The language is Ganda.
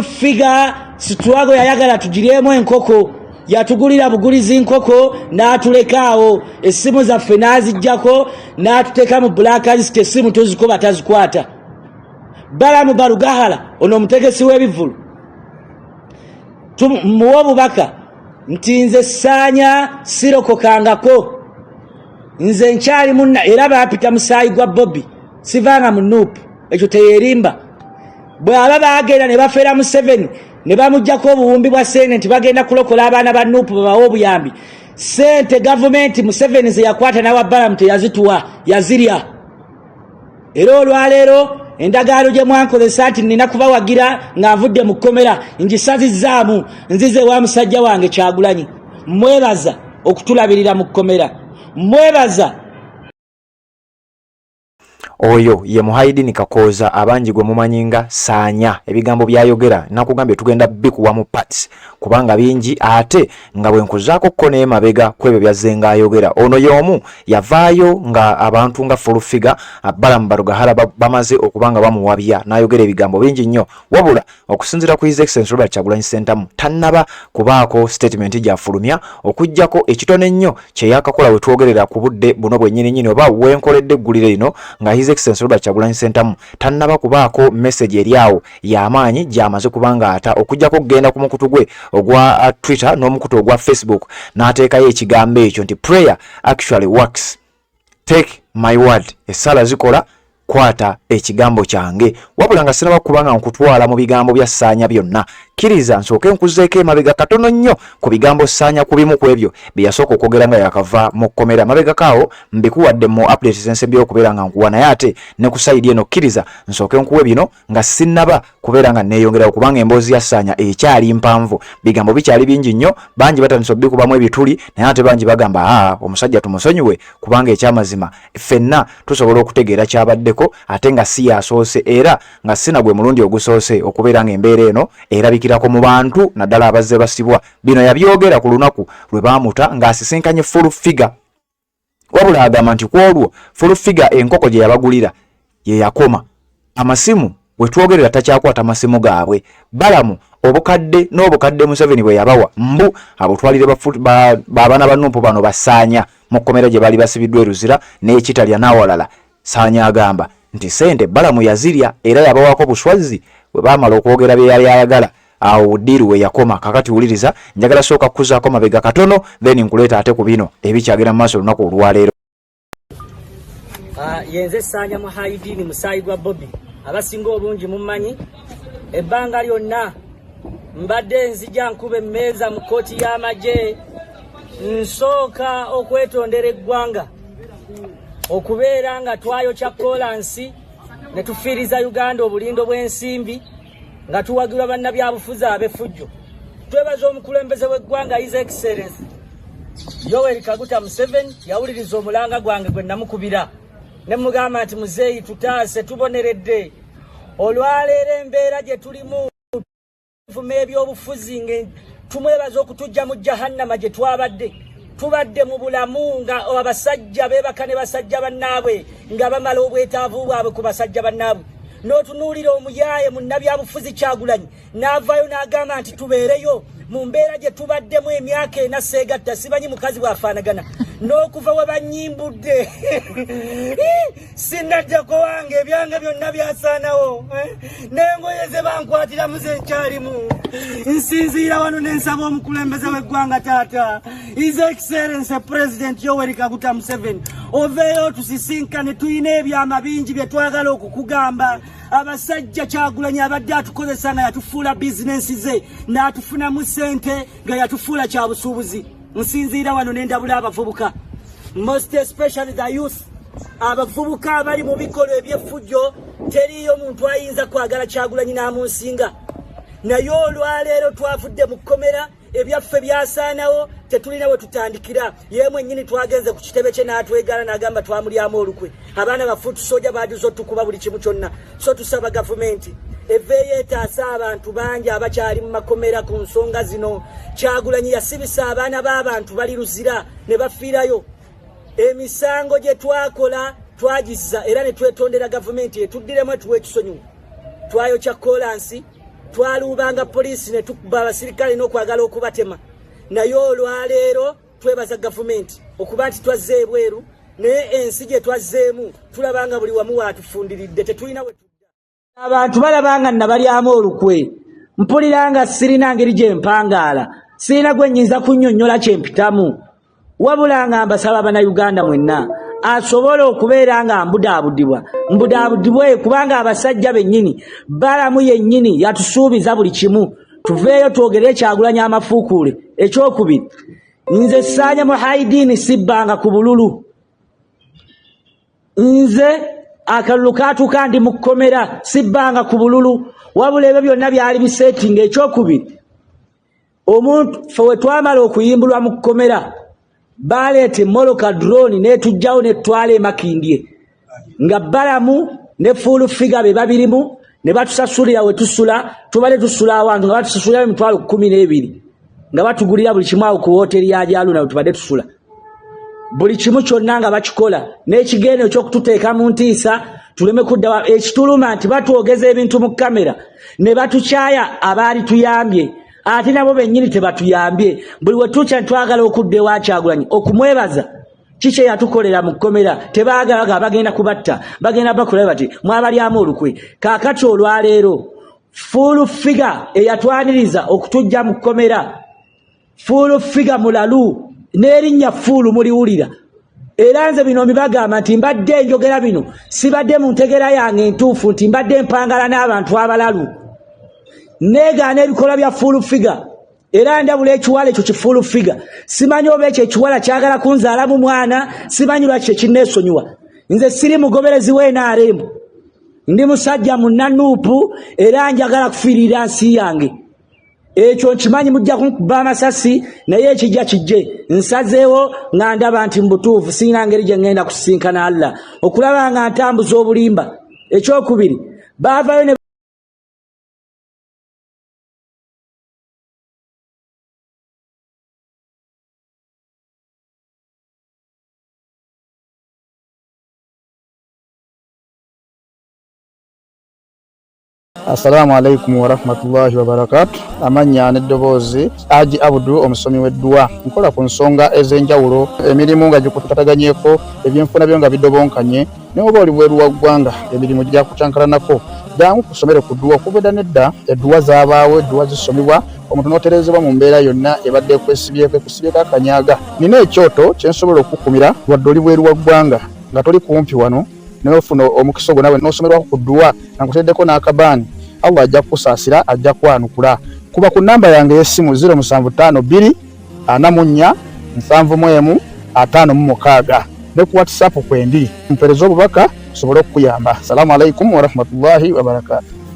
figa Situwago yayagala tugiremu enkoko yatugulira bugulizi nkoko n'atulekaawo essimu zaffe n'aziggyako n'atuteeka mu blacklist essimu tuzikuba tazikwata. Balamu Barugahala ono omutegesi w'ebivulu muwa obubaka nti nze Ssaanya sirokokangako, nze nkyali munna era baapita musaayi gwa Bobby sivanga mu Nuupu, ekyo teyerimba. Bw'aba baagenda ne bafeera mu 7 ne bamuggyako obuwumbi bwa sente nti bagenda kulokola abaana ba Nuupu babawe obuyambi. Sente gavumenti mu 7 ze yakwata nawa Balamu teyazituwa, yazirya. Era olwaleero endagaano gye mwankozesa nti nina kubawagira nga nvudde mu kkomera ngisazizzaamu nzize wa musajja wange Kyagulanyi. Mwebaza okutulabirira mu kkomera, mwebaza. Oyo ye Muhaidini Kakooza abangi gwe mumanyinga Ssaanya. Ebigambo byayogera nakugambye tugenda bikuwa mu parts kubanga bingi ate nga bwe nkuzaako ko ne mabega kwebyo byazenga ayogera. Ono y'omu yavaayo nga abantu nga full figure Balamu Barugahala bamaze okubanga bamuwabya n'ayogera ebigambo bingi nnyo, wabula okusinzira ku His Excellency Robert Kyagulanyi Ssentamu tannaba kubaako statement gyafulumya okujjako ekitone nnyo kye yakakola we twogerera ku budde buno bwennyini oba wenkoledde eggulire lino nga His Excellency Robert Kyagulanyi Ssentamu tannaba kubaako message eryawo y'amaanyi gy'amaze kubanga ata okujjako kugenda ku mukutu gwe ogwa Twitter n'omukutu ogwa Facebook n'ateekayo ekigambo ekyo nti prayer actually works, take my word, essala zikola, kwata ekigambo kyange. Wabula nga sinaba kubanga nkutwala mu bigambo bya Ssaanya byonna, kkiriza nsooke nkuzeeko emabega katono nnyo ku bigambo Ssaanya ku bimu ku ebyo bye yasooka okwogera nga yakava mu kkomera. Mabega kaawo mbikuwadde mu updates ensembyeyo okubeera nga nkuwa, naye ate ne ku sayidi eno kkiriza nsooke nkuwe bino nga sinnaba kubeera nga neeyongerawo kubanga emboozi ya Ssaanya ekyali mpanvu, bigambo bikyali bingi nnyo, bangi batandise obikubamu ebituli, naye ate bangi bagamba omusajja tumusonyiwe kubanga ekyamazima ffenna tusobola okutegeera kyabaddeko ate nga si yasoose era nga sina gwe mulundi ogusoose okubeera nga embeera eno erabikirako mu bantu naddala abazze basibwa. Bino yabyogera ku lunaku lwe baamuta ng'asisinkanye full figure, wabula agamba nti ku olwo full figure enkoko gye yabagulira ye yakoma. Amasimu we twogerera takyakwata masimu gaabwe. Balamu obukadde n'obukadde Museveni bwe yabawa mbu abutwalire baabana ba Nuupu bano Ssaanya mu kkomera gye bali basibiddwa Ruzira n'ekitalya n'awalala. Ssaanya agamba nti sente Balamu yazirya era yabawaako buswazi bwe baamala okwogera bye yali ayagala. Awo ddiru we yakoma. Kakati wuliriza, njagala sooka kukuzaako mabega katono then nkuleeta ate ku bino ebikyagenda mu maaso olunaku olwaleero. Yenze Ssaanya Muhaidini musaayi gwa Bobby abasinga obungi mummanyi. Ebbanga lyonna mbadde nzija nkuba emmeeza mu kkooti y'amagye, nsooka okwetondera eggwanga okubeera nga twayokya kolansi ne tufiiriza Uganda obulindo bw'ensimbi nga tuwagirwa bannabyabufuzi ab'effujjo. Twebaza omukulembeze w'eggwanga His Excellency Yoweri Kaguta Museveni yawuliriza omulanga gwange gwe namukubira ne mugamba nti muzeeyi tutaase tuboneredde. Olwaleero embeera gye tulimu tuvuma ebyobufuzi nge tumwebaza okutujja mu jahannama gye twabadde. Tubadde mu bulamu nga abasajja beebaka ne basajja bannaabwe nga bamala obwetaavu bwabwe ku basajja bannaabwe. N'otunuulira omuyaaye munnabyabufuzi Kyagulanyi n'avaayo n'agamba nti tubeereyo mu mbeera gye tubaddemu emyaka ena seegatta, simanyi mukazi bw'afaanagana n'okuva we bannyimbudde sinnajjako wange ebyange byonna byasaanawo n'engoye ze bankwatiramu ze nkyalimu. Nsinziira wano ne nsaba omukulembeze w'eggwanga taata His Excellency President Yoweri Kaguta Museveni oveeyo tusisinkane, tuyina ebyama bingi bye twagala okukugamba. Abasajja Kyagulanyi abadde atukozesa nga yatufuula bizinensi ze n'atufunamu ssente nga yatufuula kyabusuubuzi. Nsinziira wano ne ndabula abavubuka, most especially the youth, abavubuka abali mu bikolo eby'effujjo. Teriyo muntu ayinza kwagala Kyagulanyi n'amunsinga. Naye olwaleero twavudde mu kkomera, ebyaffe byasaanawo, tetulina we tutandikira. Ye mwennyini twagenze ku kitebe kye n'atwegala n'agamba twamulyamu olukwe. Abaana baffe tusoja bajuza otukuba buli kimu kyonna. So tusaba gavumenti eveeyo etaasa abantu bangi abakyali mu makomera ku nsonga zino. Kyagulanyi yasibisa abaana b'abantu bali Ruzira ne bafiirayo. Emisango gye twakola twagizza era ne twetondera gavumenti etuddiremu etuwa ekisonyiwo. Twayokya kolansi twalubanga poliisi ne tukuba abasirikale n'okwagala okubatema naye olwaleero twebaza gavumenti okuba nti twazze ebweru naye ensi gye twazzeemu tulabanga buli wamu waatufundiridde tetulina we tudda. Abantu balabanga nabalyamu olukwe mpuliranga sirina ngeri gye mpangaala sirina gwe nnyinza kunnyonnyola kyempitamu wabula nga mbasaba Bannayuganda mwenna asobola okubeera nga mbudaabudibwe kubanga abasajja bennyini balamu yennyini yatusuubiza buli kimu tuveeyo twogere Kyagulanyi amafuukuule. Ekyokubiri, nze Ssaanya Muhaidiini sibbanga ku bululu, nze akalulu kaatuuka ndi mu kkomera sibbanga ku bululu wabula ebyo byonna byali biseetinga. Ekyokubiri, omuntu fe we twamala okuyimbulwa mu kkomera baleeta emmoloka drone netujjawo netwala emakindye nga balamu ne full figure be babirimu ne batusasulira we tusula tubale tusula awantu nga batusasulira emitwalo 12 nga batugulira buli kimu awo ku hoteli ya Jaluna we tubadde tusula buli kimu kyonna nga bakikola n'ekigendo ekyokututeeka mu ntiisa tuleme kudda ekituluma nti batwogeza ebintu mu kamera ne batukyaya abaali tuyambye ate nabo bennyini tebatuyambye buli we tuca twagala okudda ewa Kyagulanyi okumwebaza kiki yatukolera mu kkomera tebaagalaga bagenda kubatta bagenda bakola bati mwabalyamu olukwe. Kaakati olwaleero full figure eyatwaniriza okutujja mu kkomera full figure mulalu n'erinnya full muliwulira era nze bino mbibagamba nti mbadde njogera bino sibadde mu ntegera yange entuufu nti mbadde mpangala n'abantu abalalu negaana ebikola bya full figure era ndabula ekiwala ekyo kifull figure simanyi oba ekyo ekiwala kyagala kunzaalamu mwana simanyi lwaki ekinneesonyiwa. Nze siri mugoberezi w'NRM ndi musajja munnanuupu era njagala kufiirira nsi yange ekyo nkimanyi mujja kunkuba amasasi naye ekijja kijje nsazeewo nga ndaba nti mubutuufu sirina ngeri gye ngenda kusisinkana Allah okulaba nga ntambuza obulimba. Ekyokubiri baavayo ne Assalamu alaikum wa rahmatullahi wa barakatuh. Amanya n'eddoboozi Haji Abdul omusomi w'eddua nkola ku nsonga ez'enjawulo emirimu nga gikutataganyeko ebyenfuna byo nga bidobonkanye ne oba oli bweru wa ggwanga emirimu gya kucankalanako jangu kusomere ku ddua okuvudda nedda eddua zaabaawo eddua zisomibwa omuntu n'oterezebwa mu mbeera yonna ebadde ekwesibyeko akanyaga. Nina ekyoto kyensobola okukumira wadde oli bweru wa ggwanga nga toli kumpi wano n'ofuna omukisa ogwo nawe n'osomerwako ku ddua nga nkuteddeko n'akabaani Allah ajja kusaasira ajja kwanukula. Kuba ku namba yange y'essimu 0752 44 71 56 ne ku WhatsApp kwendi mpereza obubaka sobole okuyamba. Assalamu alaikum wa rahmatullahi wa barakatuh.